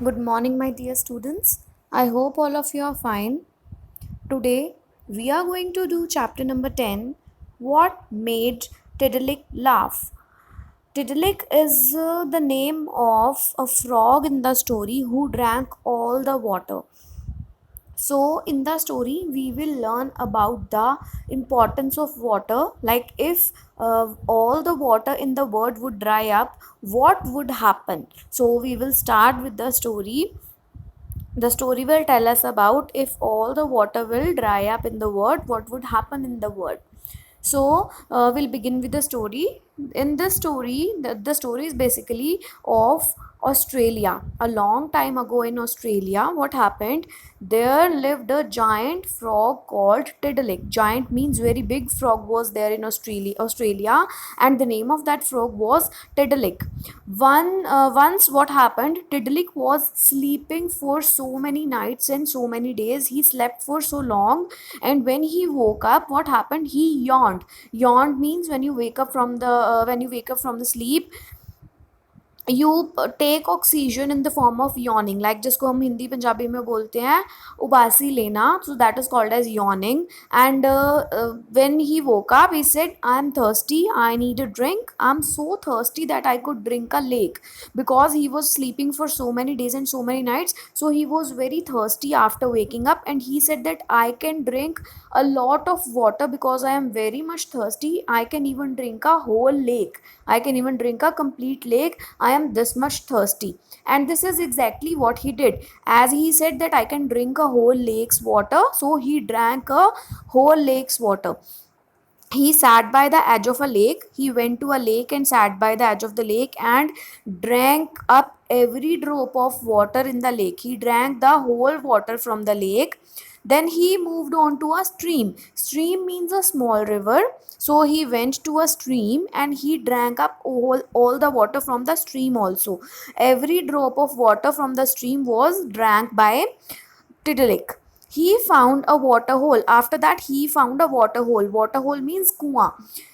Good morning, my dear students. I hope all of you are fine. Today, we are going to do chapter number 10, What Made Tiddalik Laugh. Tiddalik is the name of a frog in the story who drank all the water. So, in the story, we will learn about the importance of water. Like, if all the water in the world would dry up, what would happen? So, we will start with the story. The story will tell us about if all the water will dry up in the world, what would happen in the world. So we'll begin with the story. In this story, the story is basically of Australia. A long time ago in Australia, what happened? There lived a giant frog called Tiddalik. Giant means very big frog was there in Australia, and the name of that frog was Tiddalik. Once what happened? Tiddalik was sleeping for so many nights and so many days. He slept for so long, and when he woke up, what happened? He yawned means when you wake up from the sleep, you take oxygen in the form of yawning, like जिसको हम हिंदी पंजाबी में बोलते हैं उबासी लेना. So that is called as yawning. And when he woke up, he said, I am thirsty, I need a drink, I'm so thirsty that I could drink a lake, because he was sleeping for so many days and so many nights. So he was very thirsty after waking up, and he said that I can drink a lot of water because I am very much thirsty. I can even drink a whole lake, I can even drink a complete lake. I am this much thirsty. And this is exactly what he did. As he said that I can drink a whole lake's water, so he drank a whole lake's water. He sat by the edge of a lake. He went to a lake and sat by the edge of the lake and drank up every drop of water in the lake. He drank the whole water from the lake. Then he moved on to a stream. Stream means a small river. So he went to a stream and he drank up all the water from the stream also. Every drop of water from the stream was drank by Tiddalik. He found a water hole. After that, he found a water hole. Water hole means kuan.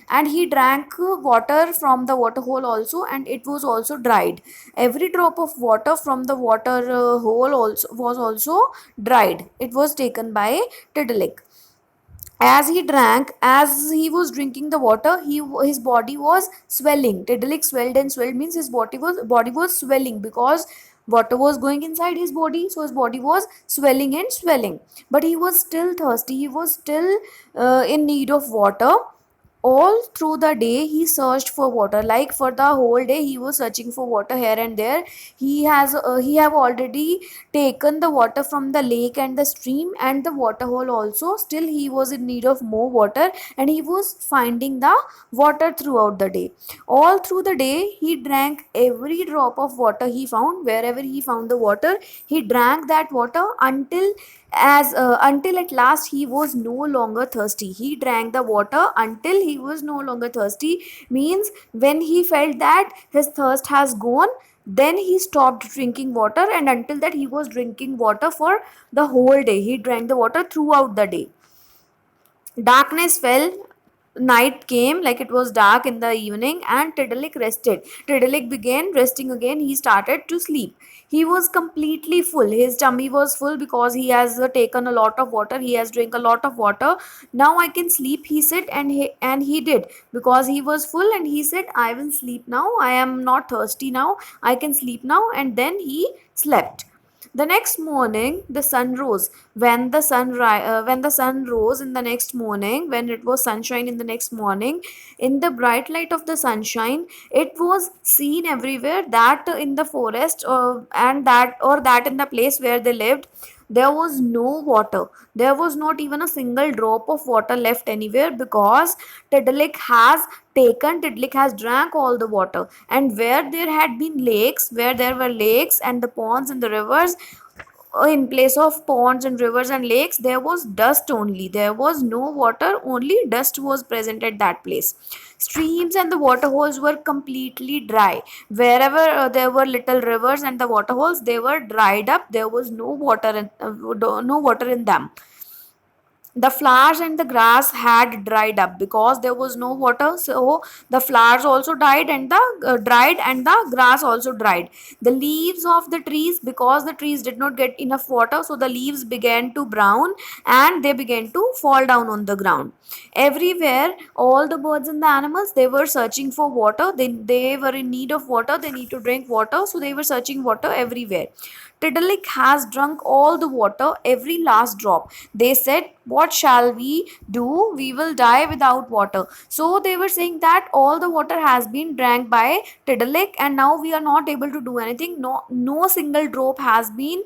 And he drank water from the water hole also, and it was also dried. Every drop of water from the water hole also was also dried. It was taken by Tiddalik. As he was drinking the water, his body was swelling. Tiddalik swelled, and swelled means his body was swelling, because water was going inside his body, so his body was swelling and swelling. But he was still thirsty, he was still in need of water. All through the day he searched for water, like for the whole day he was searching for water here and there. He have already taken the water from the lake and the stream and the water hole also. Still he was in need of more water, and he was finding the water throughout the day. All through the day he drank every drop of water he found. Wherever he found the water, he drank that water until at last he was no longer thirsty. He drank the water until he was no longer thirsty, means when he felt that his thirst has gone, then he stopped drinking water, and until that he was drinking water for the whole day. He drank the water throughout the day. Darkness fell, night came, like it was dark in the evening, and Tiddalik rested. Tiddalik began resting again. He started to sleep. He was completely full. His tummy was full because he has taken a lot of water. He has drank a lot of water. Now I can sleep, he said, and he did, because he was full, and he said, I will sleep now. I am not thirsty now. I can sleep now. And then he slept. The next morning, the sun rose. When the sun rose in the next morning, when it was sunshine in the next morning, in the bright light of the sunshine, it was seen everywhere that in the forest, that in the place where they lived, there was no water. There was not even a single drop of water left anywhere, because Tiddalik has drank all the water. And where there were lakes and the ponds and the rivers, in place of ponds and rivers and lakes, there was dust only. There was no water, only dust was present at that place. Streams and the water holes were completely dry. Wherever there were little rivers and the water holes, they were dried up. There was no water in them. the flowers and the grass had dried up because there was no water, so the flowers also died and the dried, and the grass also dried. The leaves of the trees, because the trees did not get enough water, so the leaves began to brown and they began to fall down on the ground. Everywhere all the birds and the animals, they were searching for water. They were in need of water, they need to drink water, so they were searching water everywhere. Tiddalik has drunk all the water, every last drop. They said, what shall we do? We will die without water. So they were saying that all the water has been drank by Tiddalik, and now we are not able to do anything. No single drop has been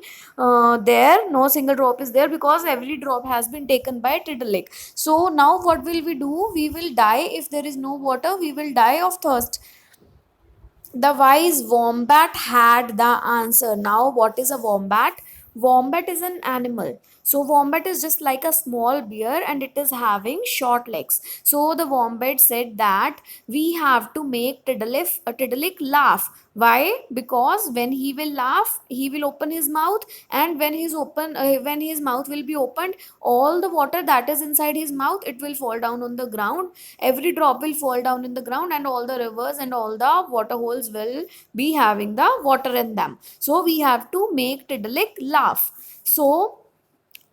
there. No single drop is there because every drop has been taken by Tiddalik. So now what will we do? We will die if there is no water. We will die of thirst. The wise wombat had the answer. Now, what is a wombat? Wombat is an animal. So, wombat is just like a small bear and it is having short legs. So, the wombat said that we have to make Tiddalik laugh. Why? Because when he will laugh, he will open his mouth, and when his mouth will be opened, all the water that is inside his mouth, it will fall down on the ground. Every drop will fall down in the ground, and all the rivers and all the water holes will be having the water in them. So we have to make Tiddalik laugh. So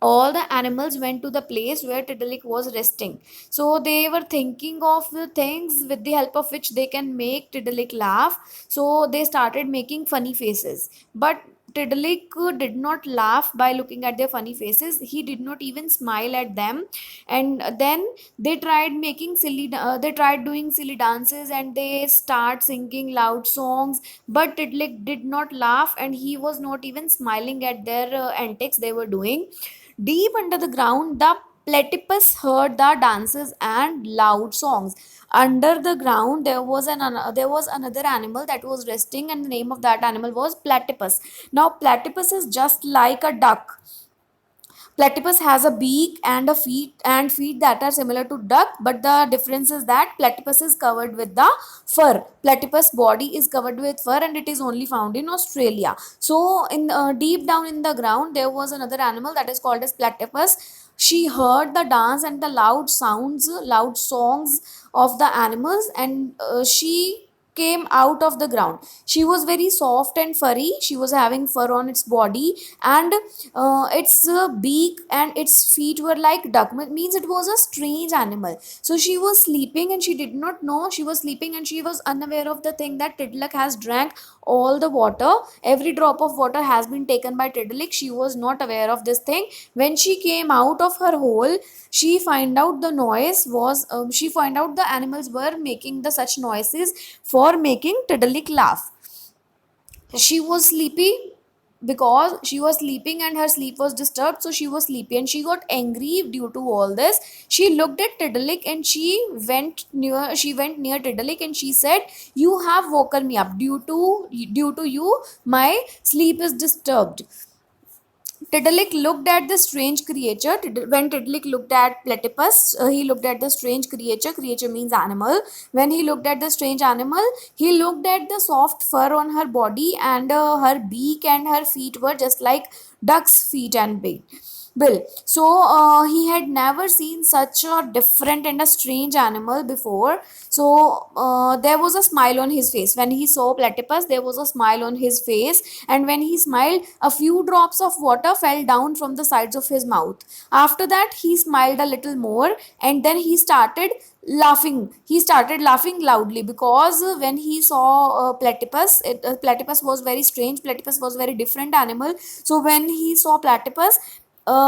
all the animals went to the place where Tiddalik was resting. So they were thinking of the things with the help of which they can make Tiddalik laugh. So they started making funny faces. But Tiddalik did not laugh by looking at their funny faces. He did not even smile at them. And then they tried doing silly dances, and they start singing loud songs. But Tiddalik did not laugh, and he was not even smiling at their antics they were doing. Deep under the ground, the platypus heard the dances and loud songs. Under the ground, there was another animal that was resting, and the name of that animal was platypus. Now, platypus is just like a duck. Platypus has a beak and a feet that are similar to duck, but the difference is that platypus is covered with the fur. Platypus body is covered with fur, and it is only found in Australia. So, in deep down in the ground, there was another animal that is called as platypus. She heard the dance and the loud songs of the animals, and she came out of the ground. She was very soft and furry. She was having fur on its body, and its beak and its feet were like duck. Means it was a strange animal. So she was sleeping, and she did not know she was sleeping, and she was unaware of the thing that Tiddalik has drank all the water. Every drop of water has been taken by Tiddalik. She was not aware of this thing. When she came out of her hole, she find out the animals were making the such noises for making Tiddalik laugh. She was sleepy because she was sleeping and her sleep was disturbed, so she was sleepy and she got angry due to all this. She looked at Tiddalik, and she went near Tiddalik, and she said, you have woken me up. Due to you, my sleep is disturbed. Tiddalik looked at the strange creature. When Tiddalik looked at platypus, he looked at the strange creature. Creature means animal. When he looked at the strange animal, he looked at the soft fur on her body, and her beak and her feet were just like duck's feet and bill. So he had never seen such a different and a strange animal before. So there was a smile on his face. When he saw platypus, there was a smile on his face, and when he smiled, a few drops of water fell down from the sides of his mouth. After that, he smiled a little more, and then he started laughing loudly, because when he saw platypus was very strange. Platypus was very different animal. So when he saw platypus,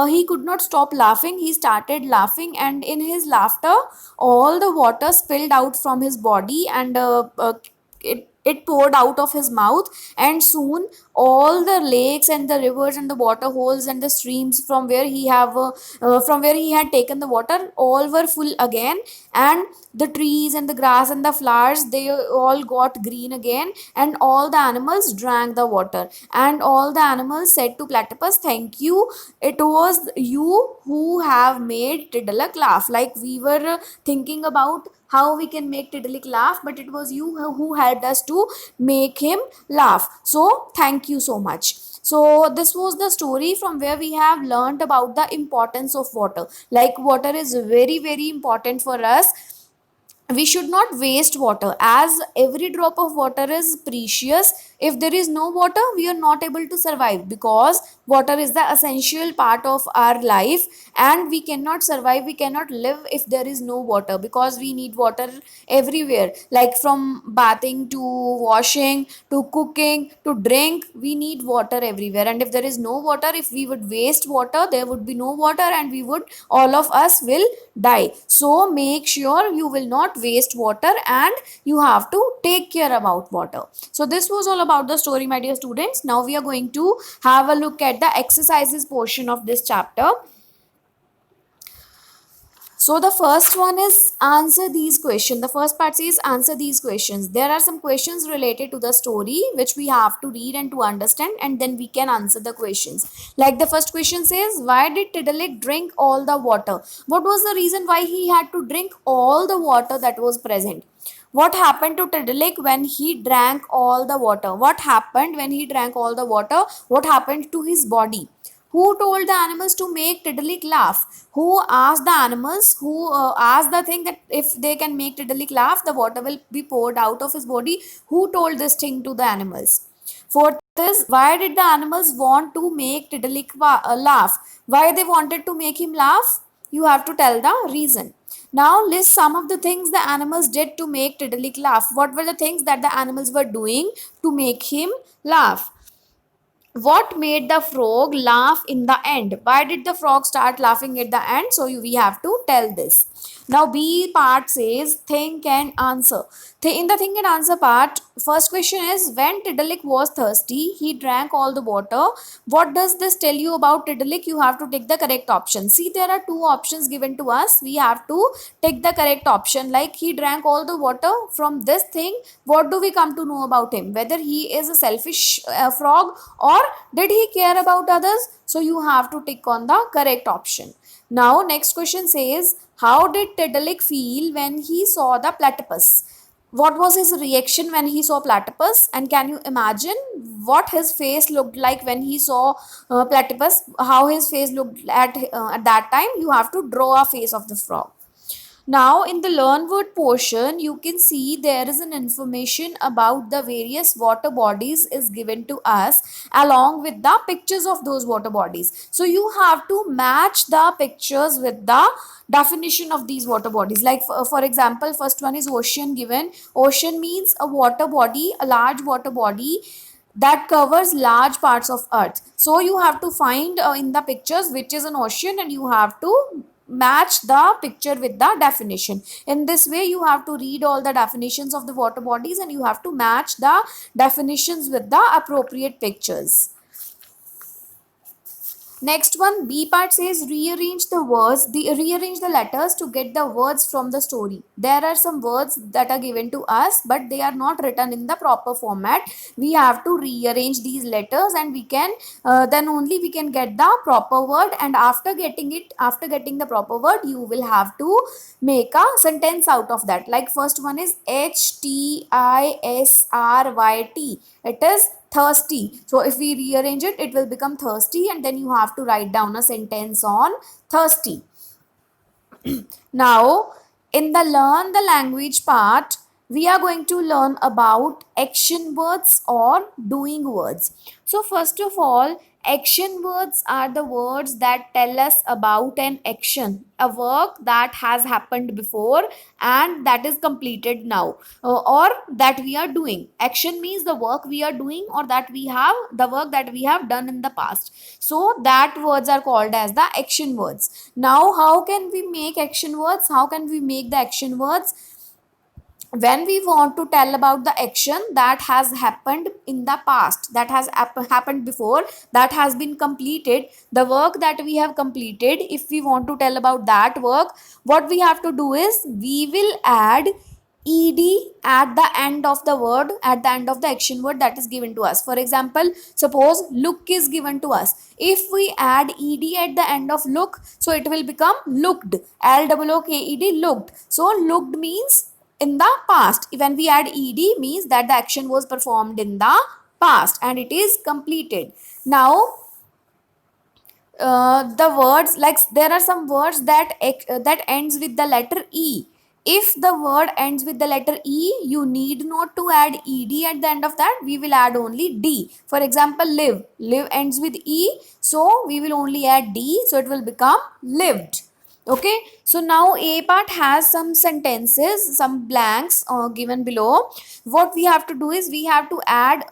he could not stop laughing. He started laughing, and in his laughter, all the water spilled out from his body, and it poured out of his mouth. And soon all the lakes and the rivers and the water holes and the streams from where he had taken the water, all were full again. And the trees and the grass and the flowers, they all got green again, and all the animals drank the water. And all the animals said to platypus, thank you, it was you who have made Tiddalik laugh. Like, we were thinking about how we can make Tiddalik laugh, but it was you who helped us to make him laugh. So thank you so much. So this was the story from where we have learned about the importance of water. Like water is very very important for us. We should not waste water, as every drop of water is precious. If there is no water, we are not able to survive, because water is the essential part of our life, and we cannot survive, we cannot live if there is no water, because we need water everywhere, like from bathing to washing to cooking to drink. We need water everywhere, and if there is no water, if we would waste water, there would be no water, and we would, all of us will die. So make sure you will not waste water, and you have to take care about water. So this was all about the story, my dear students. Now we are going to have a look at the exercises portion of this chapter. So the first one is answer these questions. The first part says answer these questions. There are some questions related to the story which we have to read and to understand, and then we can answer the questions. Like the first question says, why did Tiddalik drink all the water? What was the reason why he had to drink all the water that was present? What happened to Tiddalik when he drank all the water? What happened when he drank all the water? What happened to his body? Who told the animals to make Tiddalik laugh? Who asked the animals? Who asked the thing that if they can make Tiddalik laugh, the water will be poured out of his body? Who told this thing to the animals? Fourth is, why did the animals want to make Tiddalik laugh? Why they wanted to make him laugh? You have to tell the reason. Now list some of the things the animals did to make Tiddalik laugh. What were the things that the animals were doing to make him laugh? What made the frog laugh in the end? Why did the frog start laughing at the end? So we have to tell this. Now B part says think and answer. In the think and answer part, first question is, when Tiddalik was thirsty, he drank all the water. What does this tell you about Tiddalik? You have to take the correct option. See, there are two options given to us. We have to take the correct option. Like he drank all the water. From this thing, what do we come to know about him? Whether he is a selfish frog, or did he care about others? So you have to tick on the correct option. Now next question says, how did Tiddalik feel when he saw the platypus? What was his reaction when he saw platypus? And can you imagine what his face looked like when he saw platypus? How his face looked at that time? You have to draw a face of the frog. Now in the learn word portion, you can see there is an information about the various water bodies is given to us along with the pictures of those water bodies. So you have to match the pictures with the definition of these water bodies. Like for example, first one is ocean given. Ocean means a water body, a large water body that covers large parts of earth. So you have to find in the pictures which is an ocean, and you have to match the picture with the definition. In this way, you have to read all the definitions of the water bodies, and you have to match the definitions with the appropriate pictures. Next one, B part says rearrange the words, rearrange the letters to get the words from the story. There are some words that are given to us, but they are not written in the proper format. We have to rearrange these letters, and we can then only we can get the proper word. And after getting it, after getting the proper word, you will have to make a sentence out of that. Like first one is HTISRYT. It is thirsty. So if we rearrange it, it will become thirsty, and then you have to write down a sentence on thirsty. Now in the learn the language part, we are going to learn about action words or doing words. So first of all, action words are the words that tell us about an action, a work that has happened before and that is completed now, or that we are doing. Action means the work we are doing, or that we have the work that we have done in the past. So that words are called as the action words. Now how can we make action words? How can we make the action words? When we want to tell about the action that has happened in the past, that has happened before, that has been completed, the work that we have completed, if we want to tell about that work, what we have to do is we will add ed at the end of the word, at the end of the action word that is given to us. For example, suppose look is given to us. If we add ed at the end of look, so it will become looked, looked. Looked, so looked means in the past. When we add ed means that the action was performed in the past and it is completed. Now the words, like there are some words that ends with the letter e. If the word ends with the letter e, you need not to add ed at the end of that, we will add only d. For example, live, live ends with e, so we will only add d, so it will become lived. Okay, so now a part has some sentences, some blanks given below. What we have to do is we have to add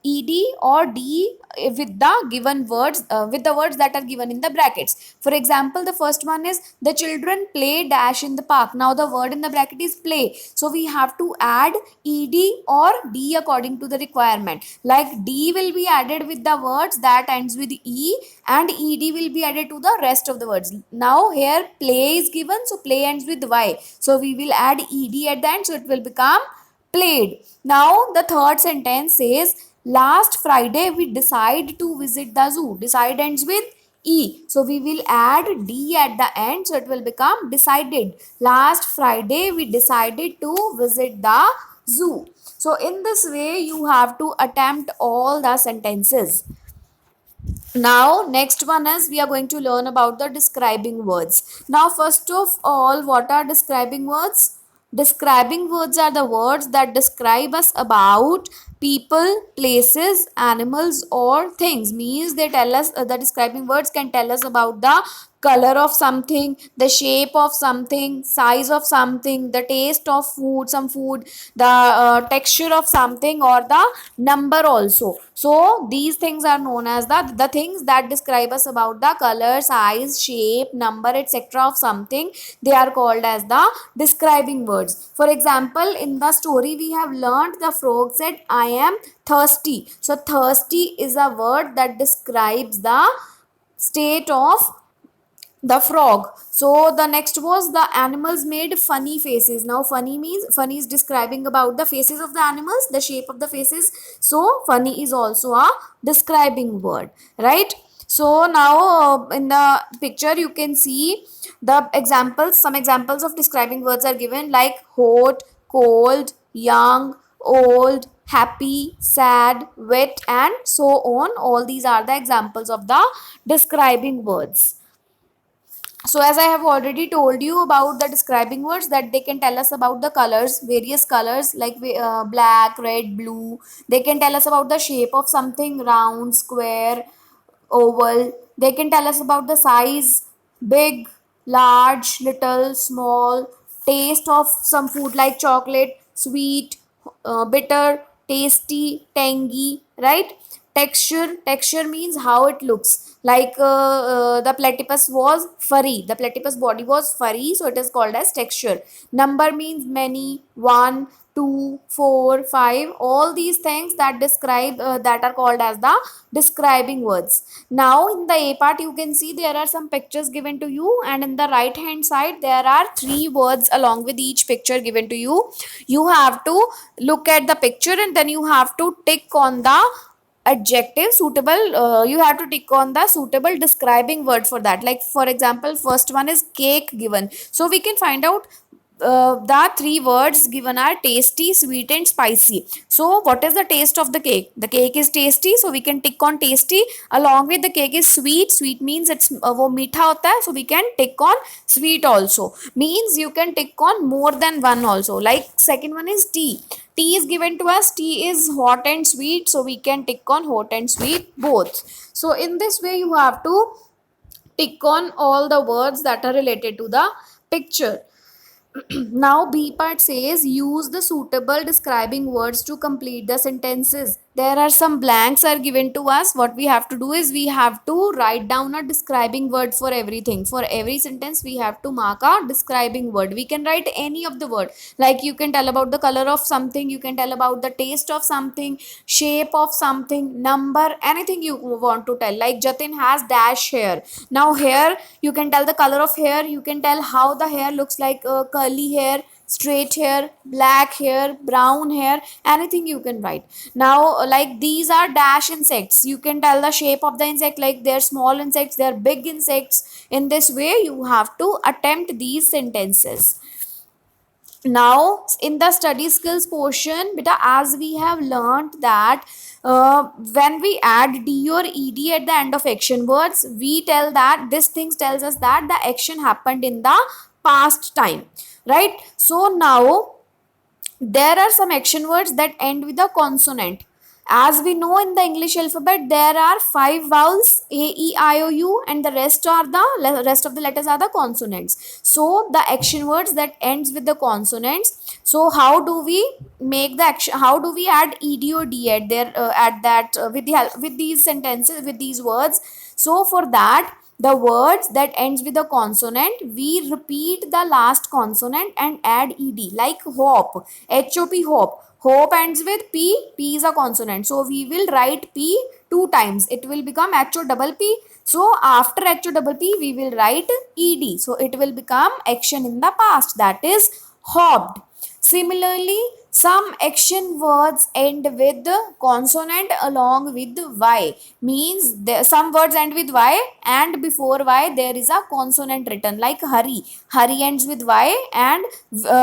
ed or d with the given words, with the words that are given in the brackets. For example, the first one is the children play dash in the park. Now the word in the bracket is play, so we have to add ed or d according to the requirement. Like d will be added with the words that ends with e and ed will be added to the rest of the words. Now here play is given, so play ends with y, so we will add ed at the end, so it will become played. Now the third sentence says last Friday we decide to visit the zoo. Decide ends with e, so we will add d at the end, so it will become decided. Last Friday we decided to visit the zoo. So in this way you have to attempt all the sentences. Now next one is we are going to learn about the describing words. Now first of all, what are describing words? Describing words are the words that describe us about people, places, animals or things. Means they tell us, the describing words can tell us about the color of something, the shape of something, size of something, the taste of food, some food, the texture of something or the number also. So these things are known as the things that describe us about the color, size, shape, number, etc. of something. They are called as the describing words. For example, in the story we have learned the frog said I am thirsty. So thirsty is a word that describes the state of the frog. So the next was the animals made funny faces. Now funny means, funny is describing about the faces of the animals, the shape of the faces, so funny is also a describing word, right? So now in the picture you can see the examples, some examples of describing words are given, like hot, cold, young, old, happy, sad, wet and so on. All these are the examples of the describing words. So as I have already told you about the describing words, that they can tell us about the colors, various colors like black, red, blue. They can tell us about the shape of something, round, square, oval. They can tell us about the size, big, large, little, small, taste of some food like chocolate, sweet, bitter, tasty, tangy, right? Texture, texture means how it looks. Like the platypus was furry. The platypus body was furry, so it is called as texture. Number means many, one, two, four, five. All these things that describe, that are called as the describing words. Now in the A part you can see there are some pictures given to you, and in the right hand side there are three words along with each picture given to you. You have to look at the picture and then you have to tick on the adjective suitable, you have to tick on the suitable describing word for that. Like for example, first one is cake given, so we can find out the three words given are tasty, sweet and spicy. So what is the taste of the cake? The cake is tasty, so we can tick on tasty. Along with the cake is sweet. Sweet means it's वो मीठा होता है, so we can tick on sweet also. Means you can tick on more than one also. Like second one is tea. Tea is given to us. Tea is hot and sweet, so we can tick on hot and sweet both. So in this way you have to tick on all the words that are related to the picture. Now B part says use the suitable describing words to complete the sentences. There are some blanks are given to us. What we have to do is we have to write down a describing word for everything. For every sentence we have to mark a describing word. We can write any of the word. Like you can tell about the color of something, you can tell about the taste of something, shape of something, number, anything you want to tell. Like Jatin has dash hair. Now hair, you can tell the color of hair, you can tell how the hair looks like, curly hair, straight hair, black hair, brown hair, anything you can write. Now like these are dash insects, you can tell the shape of the insect, like they're small insects, they're big insects. In this way you have to attempt these sentences. Now in the study skills portion beta, as we have learned that when we add d or ed at the end of action words, we tell that this thing tells us that the action happened in the past time, right? So now there are some action words that end with a consonant. As we know, in the English alphabet there are 5 vowels, a e i o u, and the rest of the letters are the consonants. So the action words that ends with the consonants, so how do we make the action, how do we add ed or d at there, at that with the help, with these sentences, with these words? So for that, the words that ends with a consonant, we repeat the last consonant and add ed, like hope, hop, hope. Hope ends with p, p is a consonant, so we will write p two times, it will become ho double p. So after ho double p we will write ed, so it will become action in the past, that is hopped. Similarly, some action words end with consonant along with y. Means some words end with y and before y there is a consonant written, like hurry. Hurry ends with y and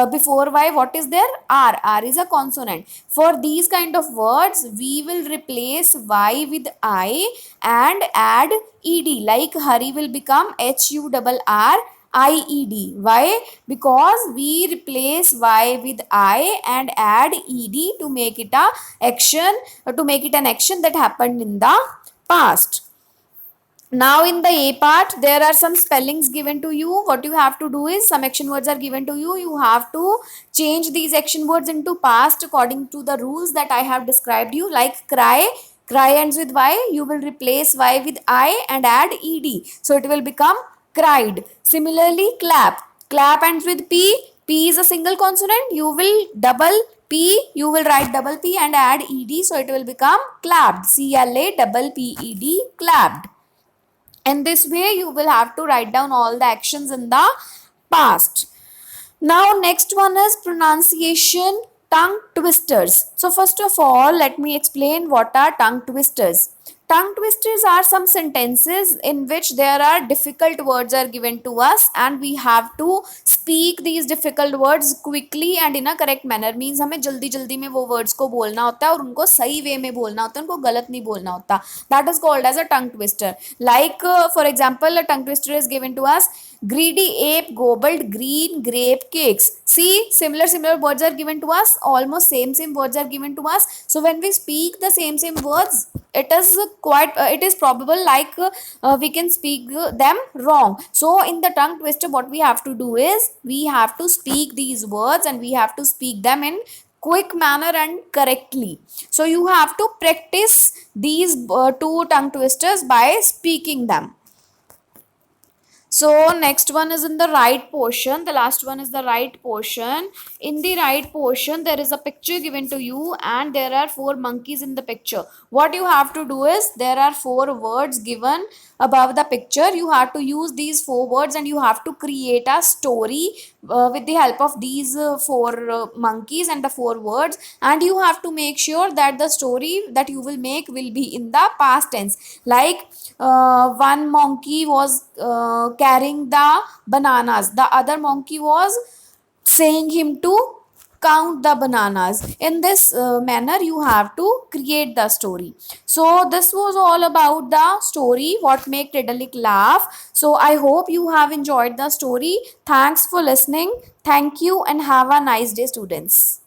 before y what is there? R. R is a consonant. For these kind of words we will replace y with I and add ed, like hurry will become HURR IED. Why? Because we replace Y with I and add ED to make it a action, to make it an action that happened in the past. Now in the A part, there are some spellings given to you. What you have to do is, some action words are given to you. You have to change these action words into past according to the rules that I have described you. Like cry, cry ends with Y. You will replace Y with I and add ED. So it will become cried. Similarly, clap. Clap ends with P. P is a single consonant. You will double P, you will write double P and add ED. So it will become clapped. CLA double PED, clapped. And this way you will have to write down all the actions in the past. Now next one is pronunciation tongue twisters. So first of all, let me explain what are tongue twisters. Tongue twisters are some sentences in which there are difficult words are given to us and we have to speak these difficult words quickly and in a correct manner. Means हमें जल्दी जल्दी में वो words को बोलना होता है और उनको सही way में बोलना होता है, उनको गलत नहीं बोलना होता. That is called as a tongue twister. Like for example, a tongue twister is given to us. Greedy ape gobbled green grape cakes. See, similar words are given to us. Almost same words are given to us. So when we speak the same words, it is quite it is probable like we can speak them wrong. So in the tongue twister, what we have to do is we have to speak these words and we have to speak them in quick manner and correctly. So you have to practice these two tongue twisters by speaking them. So next one is in the right portion. The last one is the right portion. In the right portion, there is a picture given to you and there are 4 monkeys in the picture. What you have to do is, there are 4 words given above the picture. You have to use these 4 words and you have to create a story with the help of these 4 monkeys and the 4 words. And you have to make sure that the story that you will make will be in the past tense. Like one monkey was carrying the bananas, the other monkey was saying him to count the bananas. In this manner you have to create the story. So this was all about the story, what make Tiddalik laugh. So I hope you have enjoyed the story. Thanks for listening. Thank you and have a nice day, students.